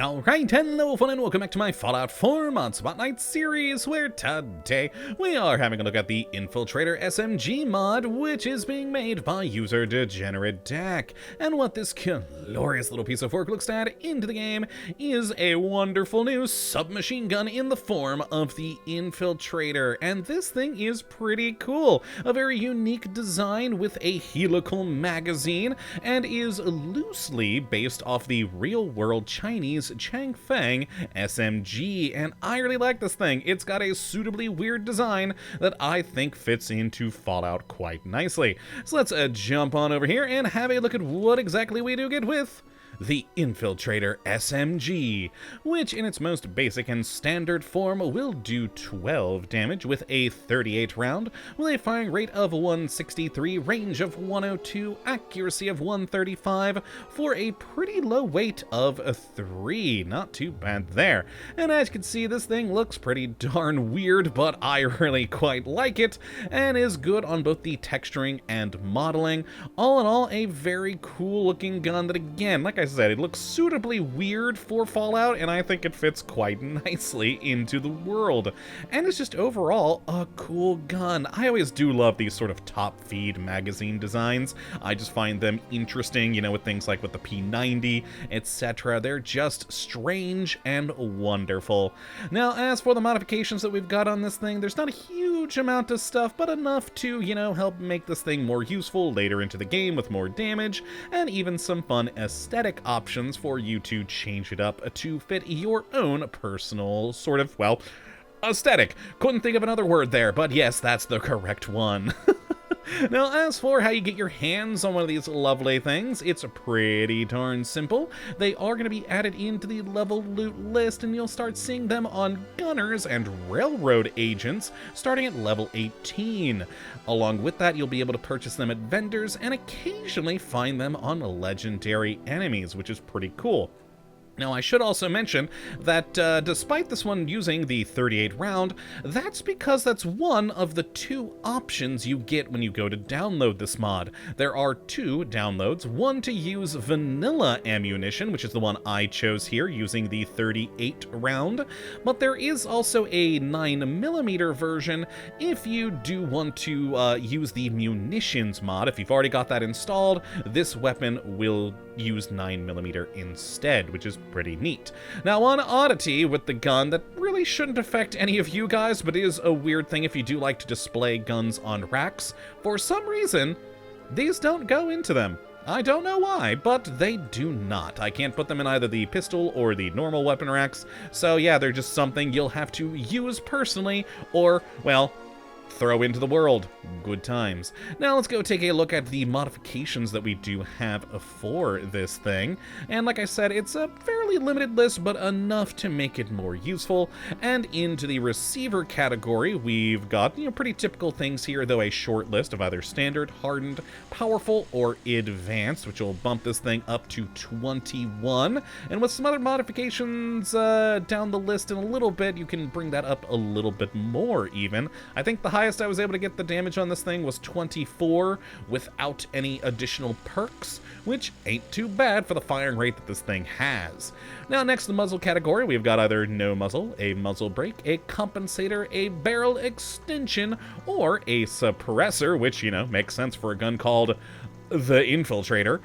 Alright, hello fun and welcome back to my Fallout 4 Mod Spotlight series, where today we are having a look at the Infiltrator SMG mod, which is being made by user Degenerate Dak. And what this glorious little piece of work looks to add into the game is a wonderful new submachine gun in the form of the Infiltrator. And this thing is pretty cool. A very unique design with a helical magazine, and is loosely based off the real-world Chinese Changfeng SMG, and I really like this thing. It's got a suitably weird design that I think fits into Fallout quite nicely. So let's jump on over here and have a look at what exactly we do get with the Infiltrator SMG, which in its most basic and standard form will do 12 damage with a 38 round, with a firing rate of 163, range of 102, accuracy of 135, for a pretty low weight of 3. Not too bad there. And as you can see, this thing looks pretty darn weird, but I really quite like it, and is good on both the texturing and modeling. All in all, a very cool looking gun that, again, like I said, it looks suitably weird for Fallout, and I think it fits quite nicely into the world. And it's just overall a cool gun. I always do love these sort of top feed magazine designs. I just find them interesting, you know, with things like with the P90, etc. They're just strange and wonderful. Now, as for the modifications that we've got on this thing, there's not a huge amount of stuff, but enough to, you know, help make this thing more useful later into the game with more damage, and even some fun aesthetic options for you to change it up to fit your own personal sort of, well, aesthetic. Couldn't think of another word there, but yes, that's the correct one. Now, as for how you get your hands on one of these lovely things, it's pretty darn simple. They are going to be added into the level loot list, and you'll start seeing them on gunners and railroad agents starting at level 18. Along with that, you'll be able to purchase them at vendors and occasionally find them on legendary enemies, which is pretty cool. Now, I should also mention that despite this one using the 38 round, that's because that's one of the two options you get when you go to download this mod. There are two downloads, one to use vanilla ammunition, which is the one I chose here using the 38 round, but there is also a 9mm version if you do want to use the munitions mod. If you've already got that installed, this weapon will use 9mm instead, which is pretty neat. Now, one oddity with the gun that really shouldn't affect any of you guys, but is a weird thing if you do like to display guns on racks, for some reason, these don't go into them. I don't know why, but they do not. I can't put them in either the pistol or the normal weapon racks, so yeah, they're just something you'll have to use personally, or, well, throw into the world. Good times. Now let's go take a look at the modifications that we do have for this thing. And like I said, it's a fairly limited list, but enough to make it more useful. And into the receiver category, we've got, you know, pretty typical things here, though a short list of either standard, hardened, powerful, or advanced, which will bump this thing up to 21. And with some other modifications down the list in a little bit, you can bring that up a little bit more even. I think the highest I was able to get the damage on this thing was 24 without any additional perks, which ain't too bad for the firing rate that this thing has. Now, next to the muzzle category, we've got either no muzzle, a muzzle brake, a compensator, a barrel extension, or a suppressor, which, you know, makes sense for a gun called the Infiltrator.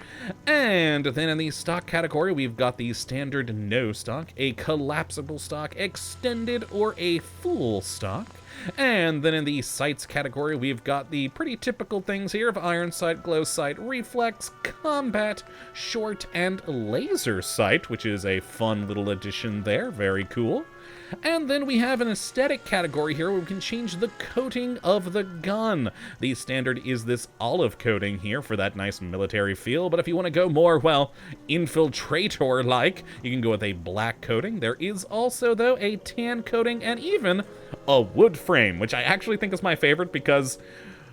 And then in the stock category, we've got the standard no stock, a collapsible stock, extended, or a full stock. And then in the sights category, we've got the pretty typical things here of iron sight, glow sight, reflex, combat, short, and laser sight, which is a fun little addition there. Very cool. And then we have an aesthetic category here where we can change the coating of the gun. The standard is this olive coating here for that nice military feel, but if you want to go more, well, Infiltrator-like, you can go with a black coating. There is also, though, a tan coating and even a wood frame, which I actually think is my favorite because,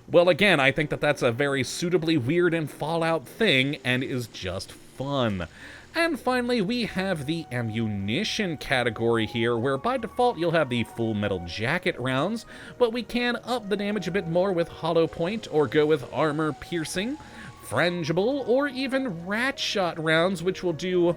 well, again, I think that that's a very suitably weird and Fallout thing and is just fun. And finally, we have the ammunition category here, where by default you'll have the full metal jacket rounds, but we can up the damage a bit more with hollow point or go with armor piercing, frangible, or even rat shot rounds, which will do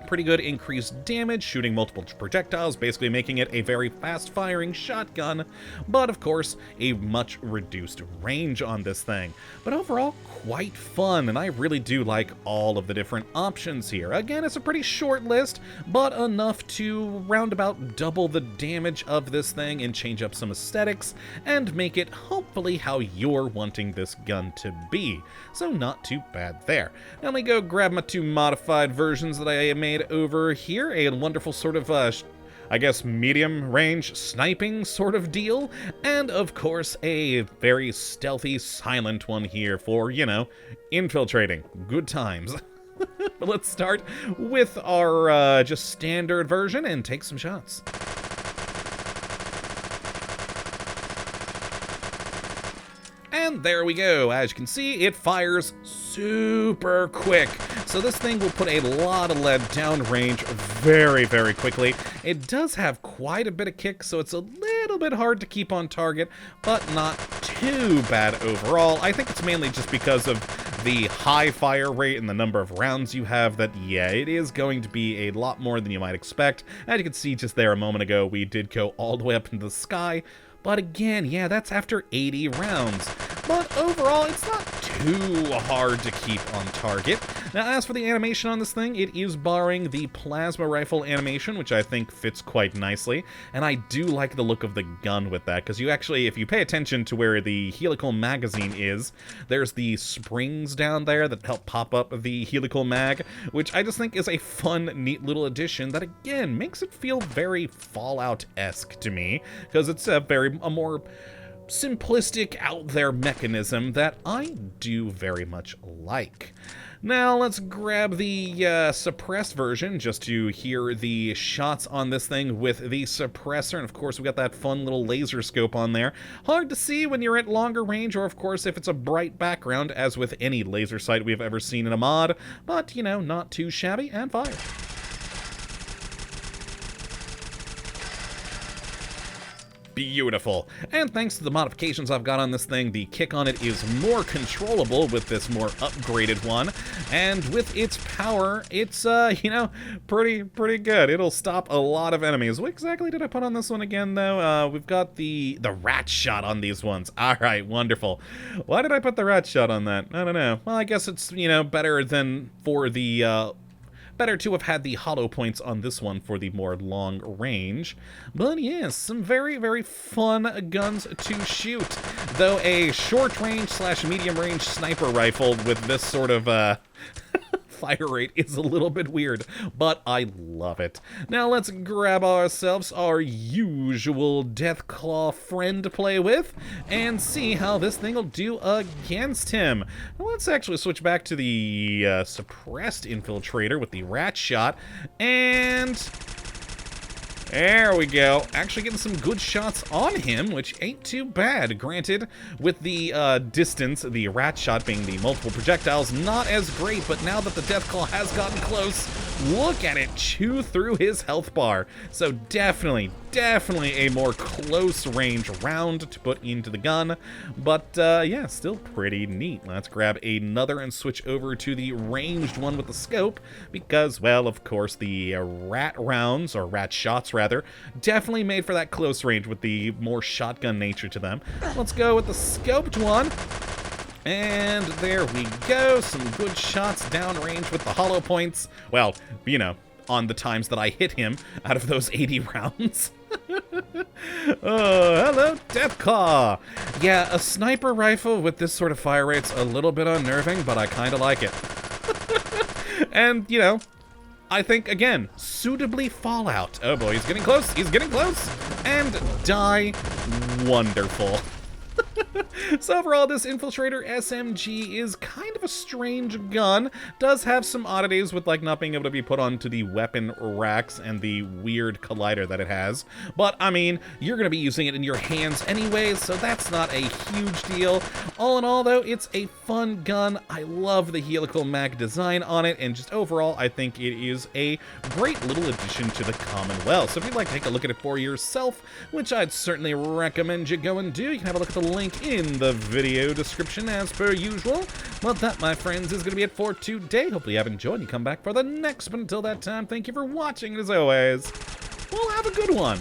pretty good increased damage, shooting multiple projectiles, basically making it a very fast-firing shotgun, but of course, a much reduced range on this thing. But overall, quite fun, and I really do like all of the different options here. Again, it's a pretty short list, but enough to round about double the damage of this thing and change up some aesthetics, and make it hopefully how you're wanting this gun to be. So not too bad there. Now let me go grab my two modified versions that I made over here. A wonderful sort of, I guess, medium range sniping sort of deal. And of course, a very stealthy, silent one here for, you know, infiltrating. Good times. But let's start with our just standard version and take some shots. And there we go. As you can see, it fires super quick. So this thing will put a lot of lead downrange very, very quickly. It does have quite a bit of kick, so it's a little bit hard to keep on target, but not too bad overall. I think it's mainly just because of the high fire rate and the number of rounds you have that, yeah, it is going to be a lot more than you might expect. As you can see just there a moment ago, we did go all the way up into the sky. But again, yeah, that's after 80 rounds. But overall, it's not too hard to keep on target. Now, as for the animation on this thing, it is borrowing the plasma rifle animation, which I think fits quite nicely. And I do like the look of the gun with that, because you actually, if you pay attention to where the helical magazine is, there's the springs down there that help pop up the helical mag, which I just think is a fun, neat little addition that, again, makes it feel very Fallout-esque to me, because it's a more simplistic, out there mechanism that I do very much like. Now let's grab the suppressed version just to hear the shots on this thing with the suppressor, and of course we got that fun little laser scope on there. Hard to see when you're at longer range, or of course if it's a bright background, as with any laser sight we've ever seen in a mod, but you know, not too shabby, and fire. Beautiful. And thanks to the modifications I've got on this thing, the kick on it is more controllable with this more upgraded one. And with its power, it's, you know, pretty good. It'll stop a lot of enemies. What exactly did I put on this one again, though? We've got the rat shot on these ones. All right, wonderful. Why did I put the rat shot on that? I don't know. Well, I guess it's, you know, better than for the, better to have had the hollow points on this one for the more long range. But yes, some very, very fun guns to shoot. Though a short range / medium range sniper rifle with this sort of, fire rate is a little bit weird, but I love it. Now let's grab ourselves our usual Deathclaw friend to play with and see how this thing will do against him. Now let's actually switch back to the suppressed infiltrator with the rat shot, and there we go. Actually getting some good shots on him, which ain't too bad. Granted, with the distance, the rat shot being the multiple projectiles, not as great, but now that the Deathclaw has gotten close, look at it chew through his health bar. So definitely a more close range round to put into the gun, but yeah, still pretty neat. Let's grab another and switch over to the ranged one with the scope, because, well, of course, the rat rounds, or rat shots rather, definitely made for that close range with the more shotgun nature to them. Let's go with the scoped one. And there we go, some good shots downrange with the hollow points. Well, you know, on the times that I hit him out of those 80 rounds. Oh, hello, Deathclaw! Yeah, a sniper rifle with this sort of fire rate's a little bit unnerving, but I kind of like it. And, you know, I think, again, suitably Fallout. Oh boy, he's getting close, and die wonderful. So overall, this Infiltrator SMG is kind of a strange gun. Does have some oddities with, like, not being able to be put onto the weapon racks and the weird collider that it has. But, I mean, you're going to be using it in your hands anyway, so that's not a huge deal. All in all, though, it's a fun gun. I love the helical mag design on it, and just overall, I think it is a great little addition to the Commonwealth. So if you'd like to take a look at it for yourself, which I'd certainly recommend you go and do, you can have a look at the link in the the video description as per usual. Well, that, my friends, is going to be it for today. Hopefully you have enjoyed and you come back for the next. But until that time, thank you for watching. And as always, well, have a good one.